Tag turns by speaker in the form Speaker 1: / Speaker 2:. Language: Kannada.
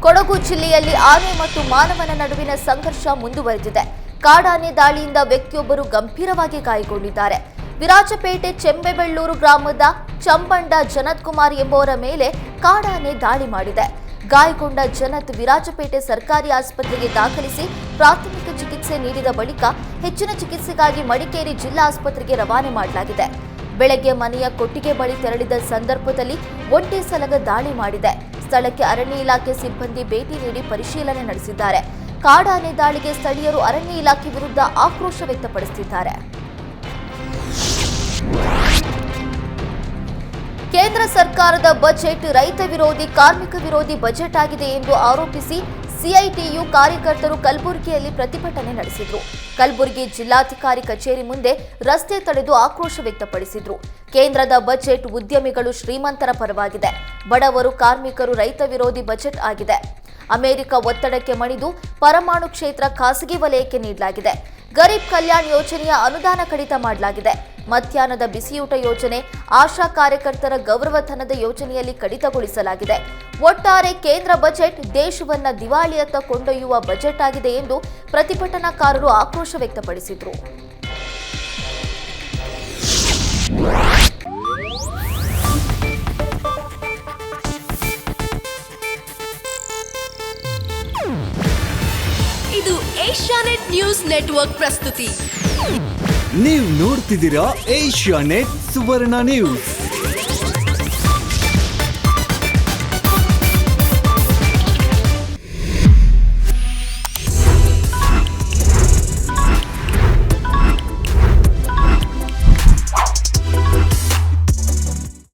Speaker 1: ಕೊಡಗು ಜಿಲ್ಲೆಯಲ್ಲಿ ಆನೆ ಮತ್ತು ಮಾನವನ ನಡುವಿನ ಸಂಘರ್ಷ ಮುಂದುವರೆದಿದೆ. ಕಾಡಾನೆ ದಾಳಿಯಿಂದ ವ್ಯಕ್ತಿಯೊಬ್ಬರು ಗಂಭೀರವಾಗಿ ಗಾಯಗೊಂಡಿದ್ದಾರೆ. ವಿರಾಜಪೇಟೆ ಚೆಂಬೆಬೆಳ್ಳೂರು ಗ್ರಾಮದ ಚಂಬಂಡ ಜನತ್ ಕುಮಾರ್ ಎಂಬುವರ ಮೇಲೆ ಕಾಡಾನೆ ದಾಳಿ ಮಾಡಿದೆ. ಗಾಯಗೊಂಡ ಜನತ್ ವಿರಾಜಪೇಟೆ ಸರ್ಕಾರಿ ಆಸ್ಪತ್ರೆಗೆ ದಾಖಲಿಸಿ ಪ್ರಾಥಮಿಕ ಚಿಕಿತ್ಸೆ ನೀಡಿದ ಬಳಿಕ ಹೆಚ್ಚಿನ ಚಿಕಿತ್ಸೆಗಾಗಿ ಮಡಿಕೇರಿ ಜಿಲ್ಲಾ ಆಸ್ಪತ್ರೆಗೆ ರವಾನೆ ಮಾಡಲಾಗಿದೆ. ಬೆಳಗ್ಗೆ ಮನೆಯ ಕೊಟ್ಟಿಗೆ ಬಳಿ ತೆರಳಿದ ಸಂದರ್ಭದಲ್ಲಿ ಒಂಟಿ ಸಲಗ ದಾಳಿ ಮಾಡಿದೆ. ಸ್ಥಳಕ್ಕೆ ಅರಣ್ಯ ಇಲಾಖೆ ಸಿಬ್ಬಂದಿ ಭೇಟಿ ನೀಡಿ ಪರಿಶೀಲನೆ ನಡೆಸಿದ್ದಾರೆ. ಕಾಡಾನೆ ದಾಳಿಗೆ ಸ್ಥಳೀಯರು ಅರಣ್ಯ ಇಲಾಖೆ ವಿರುದ್ಧ ಆಕ್ರೋಶ ವ್ಯಕ್ತಪಡಿಸುತ್ತಿದ್ದಾರೆ. ಕೇಂದ್ರ ಸರ್ಕಾರದ ಬಜೆಟ್ ರೈತ ವಿರೋಧಿ, ಕಾರ್ಮಿಕ ವಿರೋಧಿ ಬಜೆಟ್ ಆಗಿದೆ ಎಂದು ಆರೋಪಿಸಿ ಸಿಐಟಿಯು ಕಾರ್ಯಕರ್ತರು ಕಲಬುರಗಿಯಲ್ಲಿ ಪ್ರತಿಭಟನೆ ನಡೆಸಿದರು. ಕಲಬುರಗಿ ಜಿಲ್ಲಾಧಿಕಾರಿ ಕಚೇರಿ ಮುಂದೆ ರಸ್ತೆ ತಡೆದು ಆಕ್ರೋಶ ವ್ಯಕ್ತಪಡಿಸಿದರು. ಕೇಂದ್ರದ ಬಜೆಟ್ ಉದ್ಯಮಿಗಳು ಶ್ರೀಮಂತರ ಪರವಾಗಿದೆ, ಬಡವರು ಕಾರ್ಮಿಕರು ರೈತ ವಿರೋಧಿ ಬಜೆಟ್ ಆಗಿದೆ. ಅಮೆರಿಕ ಒತ್ತಡಕ್ಕೆ ಮಣಿದು ಪರಮಾಣು ಕ್ಷೇತ್ರ ಖಾಸಗಿ ವಲಯಕ್ಕೆ ನೀಡಲಾಗಿದೆ. ಗರೀಬ್ ಕಲ್ಯಾಣ್ ಯೋಜನೆಯ ಅನುದಾನ ಕಡಿತ ಮಾಡಲಾಗಿದೆ. ಮಧ್ಯಾಹ್ನದ ಬಿಸಿಯೂಟ ಯೋಜನೆ, ಆಶಾ ಕಾರ್ಯಕರ್ತರ ಗೌರವಧನದ ಯೋಜನೆಯಲ್ಲಿ ಕಡಿತಗೊಳಿಸಲಾಗಿದೆ. ಒಟ್ಟಾರೆ ಕೇಂದ್ರ ಬಜೆಟ್ ದೇಶವನ್ನ ದಿವಾಳಿಯತ್ತ ಕೊಂಡೊಯ್ಯುವ ಬಜೆಟ್ ಆಗಿದೆ ಎಂದು ಪ್ರತಿಭಟನಾಕಾರರು ಆಕ್ರೋಶ ವ್ಯಕ್ತಪಡಿಸಿದರು.
Speaker 2: ಇದು ಏಷ್ಯಾನೆಟ್ ನ್ಯೂಸ್ ನೆಟ್ವರ್ಕ್ ಪ್ರಸ್ತುತಿ.
Speaker 3: ನೀವು ನೋಡ್ತಿದ್ದೀರಾ ಏಷ್ಯಾನೆಟ್ ಸುವರ್ಣ ನ್ಯೂಸ್.